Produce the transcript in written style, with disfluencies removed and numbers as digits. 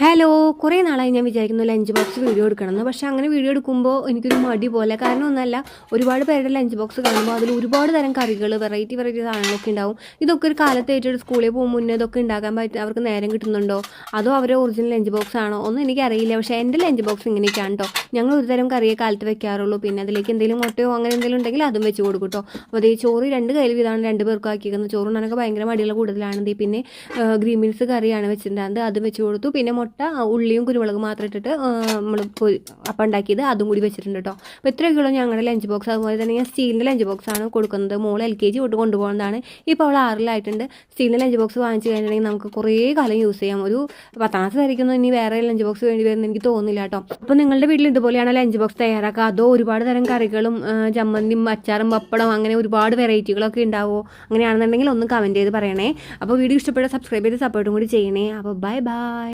Hello, കുറേ നാളായി ഞാൻ വിചാരിക്കുന്നു ലഞ്ച് ബോക്സ് വീഡിയോ എടുക്കണമെന്ന്. പക്ഷേ അങ്ങനെ വീഡിയോ എടുക്കുമ്പോൾ എനിക്കൊരു മടി പോലെ. കാരണം ഒന്നല്ല, ഒരുപാട് പേരുടെ ലഞ്ച് ബോക്സ് കാണുമ്പോൾ അതിൽ ഒരുപാട് തരം കറികൾ, വെറൈറ്റി സാധനങ്ങളൊക്കെ ഉണ്ടാവും. ഇതൊക്കെ ഒരു കാലത്ത് ഏറ്റവും സ്കൂളിൽ പോകും മുന്നേ ഇതൊക്കെ ഉണ്ടാക്കാൻ പറ്റും അവർക്ക് നേരം കിട്ടുന്നുണ്ടോ, അതോ അവരുടെ ഒറിജിനൽ ലഞ്ച് ബോക്സ് ആണോ ഒന്നും എനിക്കറിയില്ല. പക്ഷേ എൻ്റെ ലഞ്ച് ബോക്സ് ഇങ്ങനെയൊക്കെയാണ് കേട്ടോ. ഞങ്ങൾ ഒരു തരം കറിയെ കാലത്ത് വെക്കാറുള്ളൂ. പിന്നെ അതിലേക്ക് എന്തെങ്കിലും മുട്ടയോ അങ്ങനെ എന്തെങ്കിലും ഉണ്ടെങ്കിൽ അതും വെച്ച് കൊടുക്കും കേട്ടോ. അപ്പോൾ അതേ ചോറ് 2 കയ്യിൽ ഇതാണ് 2 പേർക്ക് ആക്കിയിരിക്കുന്നത്. ചോറ് ഉണ്ണാനൊക്കെ ഭയങ്കര മടിയുള്ള കൂടുതലാണ്. പിന്നെ ഗ്രീൻ ബീൻസ് കറിയാണ് വെച്ചിട്ടുണ്ടാകുന്നത്, അതും വെച്ച് കൊടുത്തു. പിന്നെ മുട്ട, ഉള്ളിയും കുരുമുളകും മാത്രം ഇട്ടിട്ട് നമ്മൾ അപ്പം ഉണ്ടാക്കിയത് അതും കൂടി വെച്ചിട്ടുണ്ട് കേട്ടോ. അപ്പോൾ ഇത്രയൊക്കെയുള്ളൂ ഞങ്ങളുടെ ലഞ്ച് ബോക്സ്. അതുപോലെ തന്നെ ഞാൻ സ്റ്റീലിൻ്റെ ലഞ്ച് ബോക്സാണ് കൊടുക്കുന്നത്. മോൾ LKG തൊട്ട് കൊണ്ടുപോകുന്നതാണ്. ഇപ്പോൾ അവൾ 6-ലായിട്ടുണ്ട്. സ്റ്റീലിൻ്റെ ലഞ്ച് ബോക്സ് വാങ്ങിച്ച് കഴിഞ്ഞിട്ടുണ്ടെങ്കിൽ നമുക്ക് കുറേ കാലം യൂസ് ചെയ്യാം. ഒരു 10ാം ക്ലാസ് വരയ്ക്കൊന്നും ഇനി വേറെ ലഞ്ച് ബോക്സ് വേണ്ടി വരുന്ന എനിക്ക് തോന്നുന്നില്ല കേട്ടോ. അപ്പോൾ നിങ്ങളുടെ വീട്ടിൽ ഇതുപോലെയാണ് ലഞ്ച് ബോക്സ് തയ്യാറാക്കുക, അതോ ഒരുപാട് തരം കറികളും ചമ്മന്തിയും അച്ചാറും പപ്പടം അങ്ങനെ ഒരുപാട് വെറൈറ്റികളൊക്കെ ഉണ്ടാവുമോ? അങ്ങനെയാണെന്നുണ്ടെങ്കിൽ ഒന്ന് കമൻറ്റ് ചെയ്ത് പറയണേ. അപ്പോൾ വീഡിയോ ഇഷ്ടപ്പെട്ട സബ്സ്ക്രൈബ് ചെയ്ത് സപ്പോർട്ടും കൂടി ചെയ്യണേ. അപ്പോൾ ബൈ.